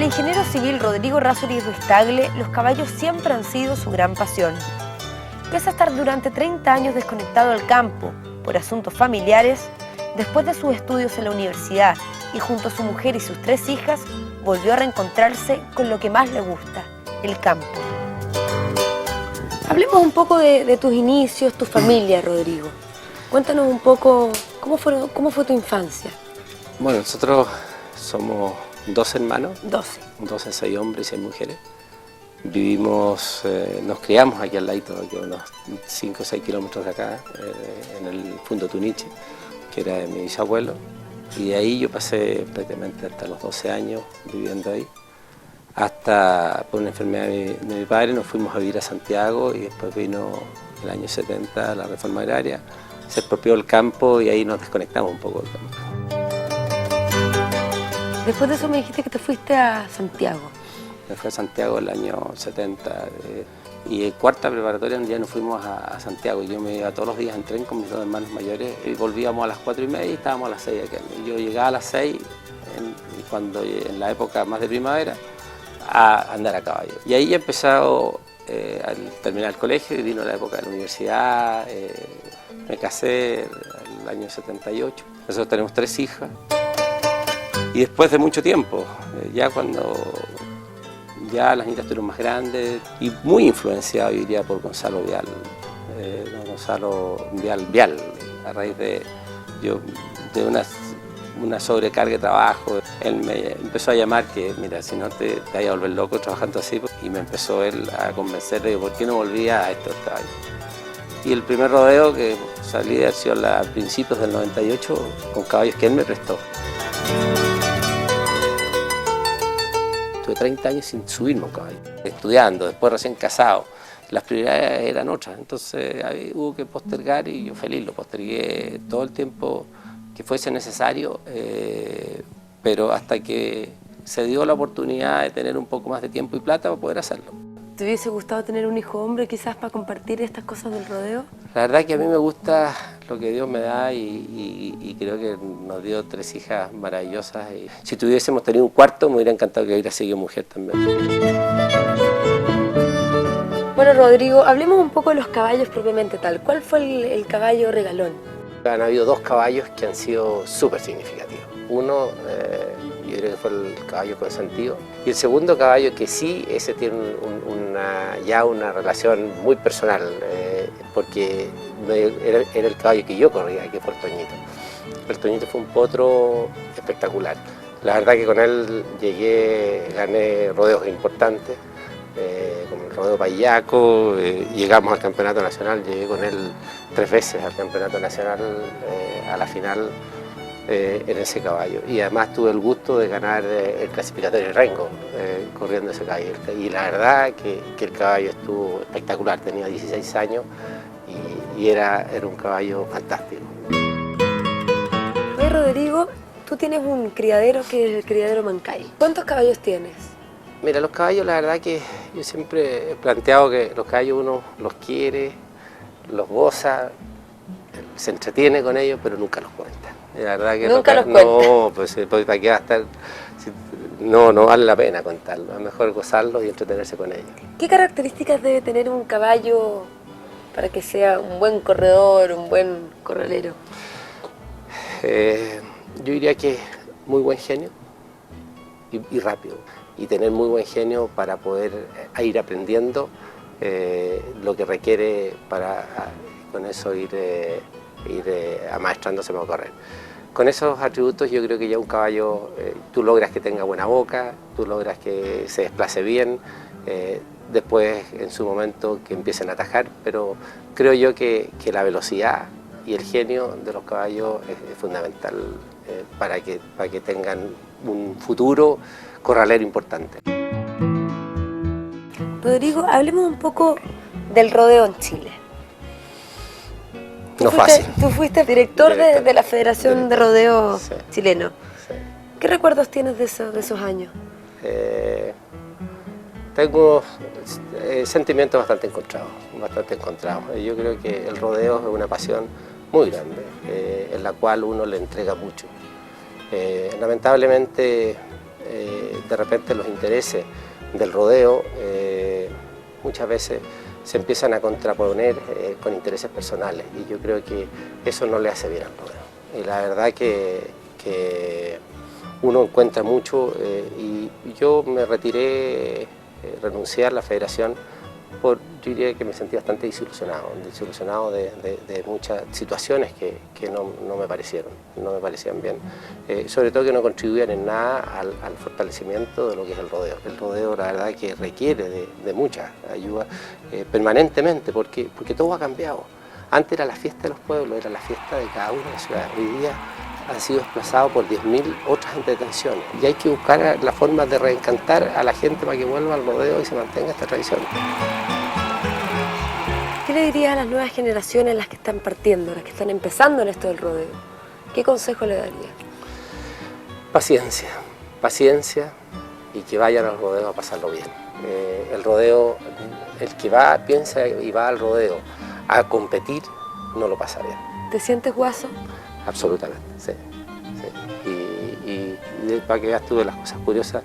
el ingeniero civil Rodrigo Errázuriz Ruiz-Tagle, los caballos siempre han sido su gran pasión. Pese a estar durante 30 años desconectado al campo por asuntos familiares, después de sus estudios en la universidad y junto a su mujer y sus 3 hijas, volvió a reencontrarse con lo que más le gusta, el campo. Hablemos un poco de tus inicios, tu familia, Rodrigo. Cuéntanos un poco cómo fue tu infancia. Bueno, nosotros somos 2 hermanos. 12, 6 hombres y 6 mujeres. Vivimos, nos criamos aquí al ladito, aquí a unos 5 o 6 kilómetros de acá, en el Fundo Tuniche, que era de mi bisabuelo. Y de ahí yo pasé prácticamente hasta los 12 años viviendo ahí. Hasta por una enfermedad de mi padre nos fuimos a vivir a Santiago y después vino el año 70 la reforma agraria, se expropió el campo y ahí nos desconectamos un poco del campo. Después de eso me dijiste que te fuiste a Santiago. Me fui a Santiago el año 70 y en cuarta preparatoria un día nos fuimos a Santiago. Yo me iba todos los días en tren con mis 2 hermanos mayores y volvíamos a las 4:30 y estábamos a las 6 aquí. Yo llegaba a las 6 en la época más de primavera a andar a caballo. Y ahí ya he empezado al terminar el colegio y vino la época de la universidad. Me casé el año 78. Nosotros tenemos 3 hijas. Y después de mucho tiempo, ya cuando ya las niñas estuvieron más grandes y muy influenciado, yo diría, por Gonzalo Vial. Gonzalo Vial, a raíz de una sobrecarga de trabajo. Él me empezó a llamar que, mira, si no te vayas a volver loco trabajando así, y me empezó él a convencer de que por qué no volvía a estos caballos. Y el primer rodeo que salí de Arciol a principios del 98 con caballos que él me prestó. Tuve 30 años sin subirme a un caballo, estudiando, después recién casado. Las prioridades eran otras, entonces hubo que postergar y yo feliz lo postergué todo el tiempo que fuese necesario, pero hasta que se dio la oportunidad de tener un poco más de tiempo y plata para poder hacerlo. ¿Te hubiese gustado tener un hijo hombre quizás para compartir estas cosas del rodeo? La verdad que a mí me gusta lo que Dios me da y creo que nos dio 3 hijas maravillosas. Y si tuviésemos tenido un cuarto me hubiera encantado que hubiera seguido mujer también. Bueno, Rodrigo, hablemos un poco de los caballos propiamente tal. ¿Cuál fue el caballo regalón? Han habido 2 caballos que han sido súper significativos. Uno, yo creo que fue el caballo consentido. Y el segundo caballo que sí, ese tiene ya una relación muy personal, porque era el caballo que yo corría, que fue el Toñito. El Toñito fue un potro espectacular. La verdad que con él gané rodeos importantes, como el rodeo Payaco, llegamos al campeonato nacional, llegué con él 3 veces al campeonato nacional, a la final en ese caballo. Y además tuve el gusto de ganar el clasificatorio de Rengo corriendo ese caballo. Y la verdad que el caballo estuvo espectacular, tenía 16 años y era un caballo fantástico. Oye, Rodrigo, tú tienes un criadero que es el criadero Mancay. ¿Cuántos caballos tienes? Mira, los caballos, la verdad que yo siempre he planteado que los caballos uno los quiere, los goza, se entretiene con ellos, pero nunca los cuenta. La verdad que nunca los cuenta. No, pues ¿para qué va a estar? No vale la pena contarlo, es mejor gozarlos y entretenerse con ellos. ¿Qué características debe tener un caballo para que sea un buen corredor, un buen corralero? Yo diría que muy buen genio y rápido. Y tener muy buen genio para poder ir aprendiendo lo que requiere para con eso ir amaestrándose para correr. Con esos atributos yo creo que ya un caballo, tú logras que tenga buena boca, tú logras que se desplace bien, después en su momento que empiecen a atajar, pero creo yo que la velocidad y el genio de los caballos es fundamental para que tengan un futuro corralero importante. Rodrigo, hablemos un poco del rodeo en Chile. No fácil. Tú fuiste director de la Federación de Rodeo chileno. Sí. ¿Qué recuerdos tienes de esos años? Tengo sentimientos bastante encontrados. Yo creo que el rodeo es una pasión muy grande, en la cual uno le entrega mucho. Lamentablemente de repente los intereses del rodeo muchas veces se empiezan a contraponer con intereses personales, y yo creo que eso no le hace bien al rodeo. Y la verdad que uno encuentra mucho, y yo me retiré, renuncié a la federación, yo diría que me sentí bastante desilusionado de muchas situaciones que no me parecían bien, sobre todo que no contribuían en nada al fortalecimiento de lo que es el rodeo. El rodeo, la verdad, que requiere de mucha ayuda permanentemente, porque todo ha cambiado. Antes era la fiesta de los pueblos, era la fiesta de cada una de las ciudades. Hoy día han sido desplazados por 10.000 otras entretenciones, y hay que buscar la forma de reencantar a la gente para que vuelva al rodeo y se mantenga esta tradición. ¿Qué le dirías a las nuevas generaciones, las que están partiendo, las que están empezando en esto del rodeo? ¿Qué consejo le darías? Paciencia, y que vayan al rodeo a pasarlo bien. El rodeo, el que piensa y va al rodeo a competir, no lo pasa bien. ¿Te sientes guaso? Absolutamente, sí. Y para que veas tú de las cosas curiosas,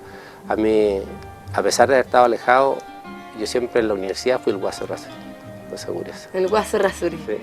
a mí, a pesar de haber estado alejado, yo siempre en la universidad fui el guaso Errázuriz. Cosa curiosa. El guaso Errázuriz. Sí.